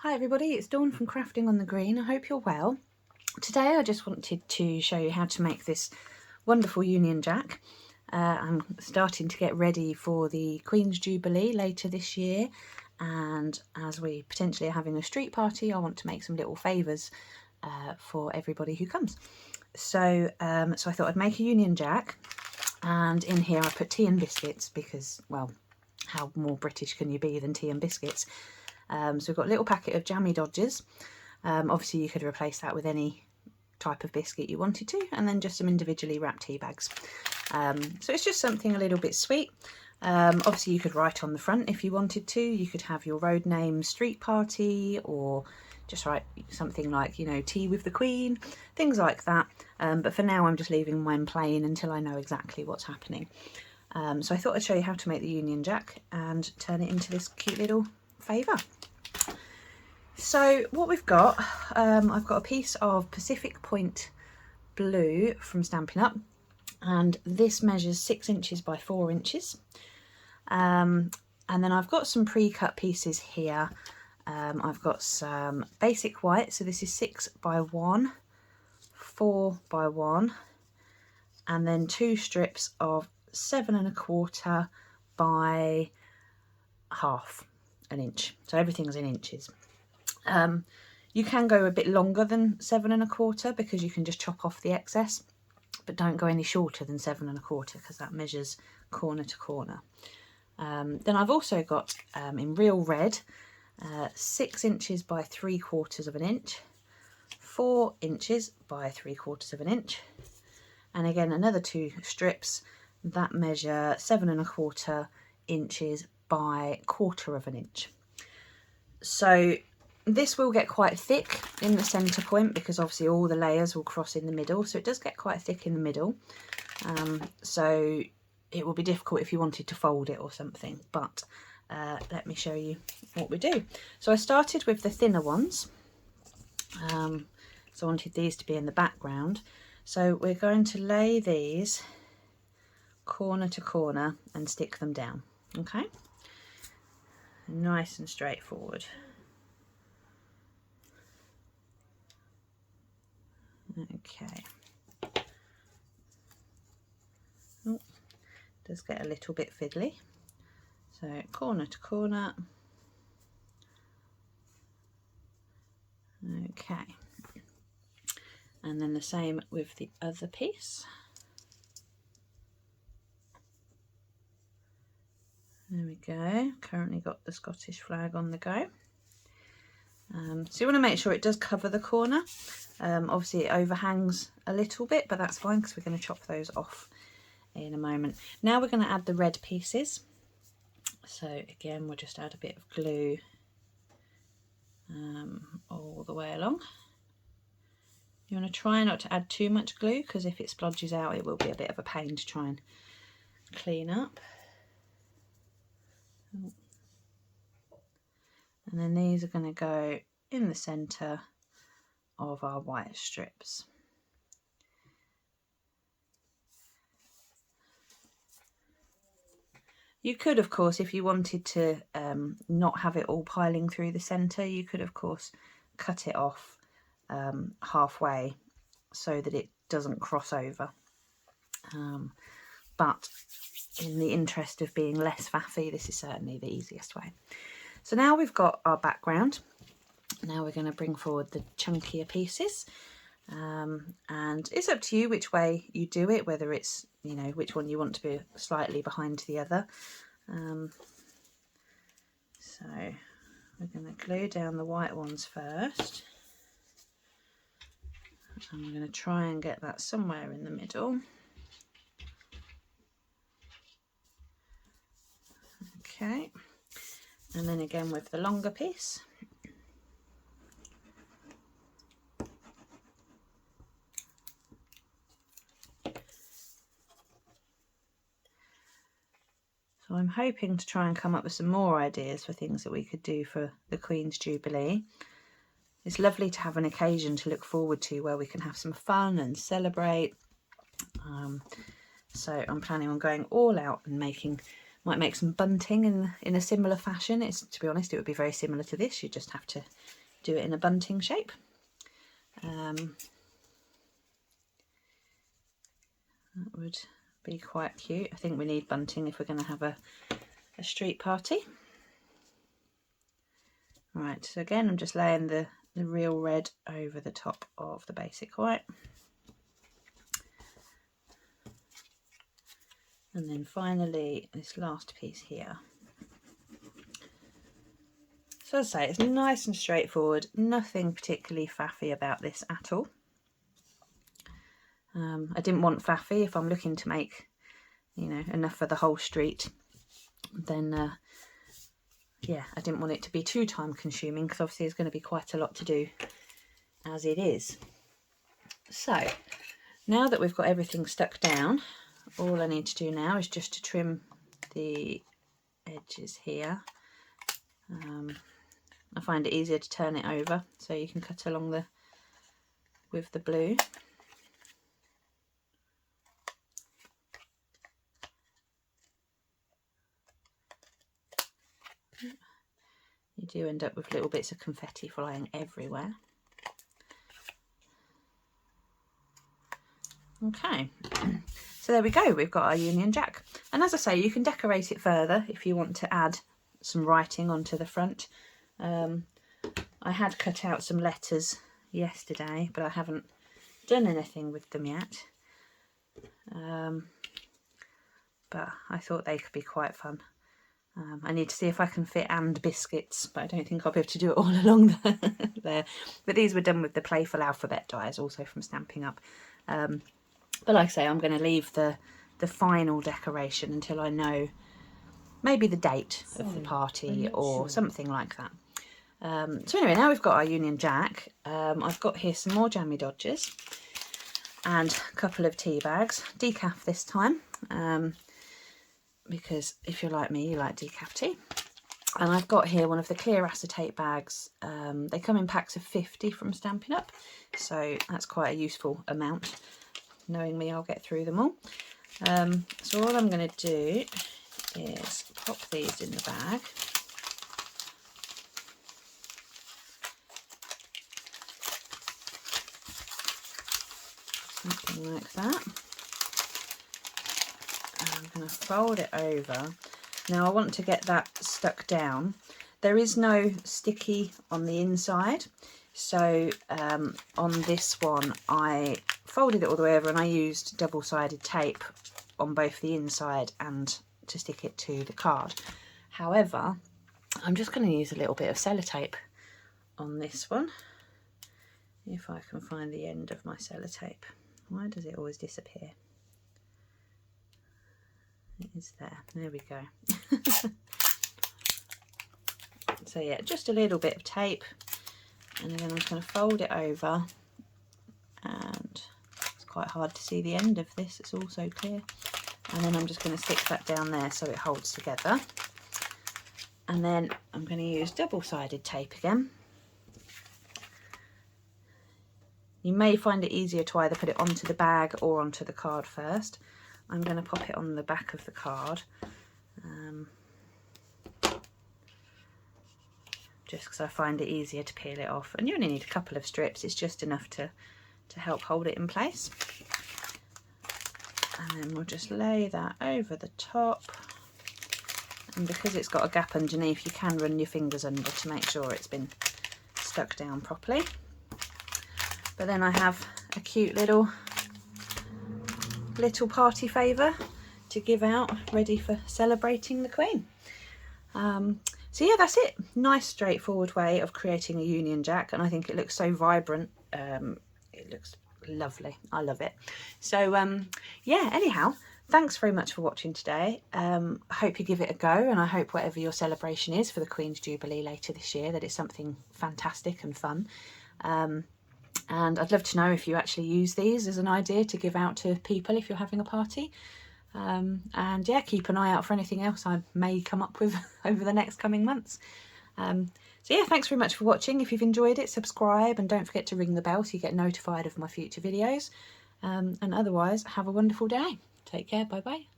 Hi everybody, it's Dawn from Crafting on the Green. I hope you're well. Today I just wanted to show you how to make this wonderful Union Jack. I'm starting to get ready for the Queen's Jubilee later this year, and as we potentially are having a street party, I want to make some little favours for everybody who comes. So I thought I'd make a Union Jack, and in here I put tea and biscuits because, well, how more British can you be than tea and biscuits? So we've got a little packet of Jammy Dodgers. Obviously you could replace that with any type of biscuit you wanted to, and then just some individually wrapped tea bags. So it's just something a little bit sweet. Obviously you could write on the front if you wanted to. You could have your road name street party, or just write something like, you know, tea with the Queen, things like that. But for now I'm just leaving mine plain until I know exactly what's happening. So I thought I'd show you how to make the Union Jack and turn it into this cute little favour. So what we've got, I've got a piece of Pacific Point blue from Stampin Up, and this measures 6 inches by 4 inches. And then I've got some pre-cut pieces here. I've got some basic white, so this is 6 by 1, 4 by 1, and then 2 strips of 7 1/4 by half an inch. So everything's in inches. You can go a bit longer than 7 1/4 because you can just chop off the excess, but don't go any shorter than 7 1/4 because that measures corner to corner. Then I've also got in real red 6 inches by 3/4 of an inch, 4 inches by 3/4 of an inch, and again another 2 strips that measure 7 1/4 inches by 1/4 of an inch. So this will get quite thick in the centre point because obviously all the layers will cross in the middle, so it does get quite thick in the middle. So it will be difficult if you wanted to fold it or something, but let me show you what we do. So I started with the thinner ones, so I wanted these to be in the background. So we're going to lay these corner to corner and stick them down, okay? Nice and straightforward. Okay. Oh, does get a little bit fiddly. So corner to corner. Okay. And then the same with the other piece. There we go. Currently got the Scottish flag on the go. So you want to make sure it does cover the corner. Obviously it overhangs a little bit, but that's fine because we're going to chop those off in a moment. Now we're going to add the red pieces. So again, we'll just add a bit of glue all the way along. You want to try not to add too much glue because if it splodges out it will be a bit of a pain to try and clean up. And then these are going to go in the centre of our white strips. You could, of course, if you wanted to not have it all piling through the centre, you could, of course, cut it off halfway so that it doesn't cross over. But in the interest of being less faffy, this is certainly the easiest way. So now we've got our background. Now we're going to bring forward the chunkier pieces, and it's up to you which way you do it, whether it's, you know, which one you want to be slightly behind the other. So we're going to glue down the white ones first, and we're going to try and get that somewhere in the middle. Okay, and then again with the longer piece. So I'm hoping to try and come up with some more ideas for things that we could do for the Queen's Jubilee. It's lovely to have an occasion to look forward to where we can have some fun and celebrate. So I'm planning on going all out and making Might make some bunting in a similar fashion. To be honest, it would be very similar to this. You just have to do it in a bunting shape. That would be quite cute. I think we need bunting if we're going to have a street party. Right, so again, I'm just laying the real red over the top of the basic white. And then finally, this last piece here. So as I say, it's nice and straightforward, nothing particularly faffy about this at all. I didn't want faffy. If I'm looking to make, you know, enough for the whole street, then yeah, I didn't want it to be too time consuming, because obviously there's going to be quite a lot to do as it is. So now that we've got everything stuck down, all I need to do now is just to trim the edges here. I find it easier to turn it over so you can cut along with the blue. You do end up with little bits of confetti flying everywhere. Okay, so there we go, we've got our Union Jack. And as I say, you can decorate it further if you want to add some writing onto the front. I had cut out some letters yesterday, but I haven't done anything with them yet. But I thought they could be quite fun. I need to see if I can fit "and biscuits," but I don't think I'll be able to do it all along there. But these were done with the playful alphabet dies, also from Stampin' Up. But like I say, I'm going to leave the final decoration until I know maybe the date of the party or something like that. So anyway, now we've got our Union Jack. I've got here some more Jammy Dodgers and a couple of tea bags, decaf this time, because if you're like me, you like decaf tea. And I've got here one of the clear acetate bags. They come in packs of 50 from Stampin' Up, so that's quite a useful amount. Knowing me, I'll get through them all. So all I'm going to do is pop these in the bag. Something like that. And I'm going to fold it over. Now I want to get that stuck down. There is no sticky on the inside, so on this one I folded it all the way over and I used double-sided tape on both the inside and to stick it to the card. However, I'm just going to use a little bit of sellotape on this one, if I can find the end of my sellotape. Why does it always disappear? It is there. There we go. So yeah, just a little bit of tape, and then I'm just going to fold it over, and it's quite hard to see the end of this, it's all so clear. And then I'm just going to stick that down there so it holds together. And then I'm going to use double-sided tape again. You may find it easier to either put it onto the bag or onto the card first. I'm going to pop it on the back of the card, just because I find it easier to peel it off. And you only need a couple of strips, it's just enough to help hold it in place. And then we'll just lay that over the top. And because it's got a gap underneath, you can run your fingers under to make sure it's been stuck down properly. But then I have a cute little party favour to give out, ready for celebrating the Queen. So yeah, that's it. Nice straightforward way of creating a Union Jack, and I think it looks so vibrant. It looks lovely. I love it. So yeah, anyhow, thanks very much for watching today. I hope you give it a go, and I hope whatever your celebration is for the Queen's Jubilee later this year, that it's something fantastic and fun. And I'd love to know if you actually use these as an idea to give out to people if you're having a party. And yeah, keep an eye out for anything else I may come up with over the next coming months. So yeah, thanks very much for watching. If you've enjoyed it, subscribe and don't forget to ring the bell so you get notified of my future videos. And otherwise, have a wonderful day. Take care. Bye bye.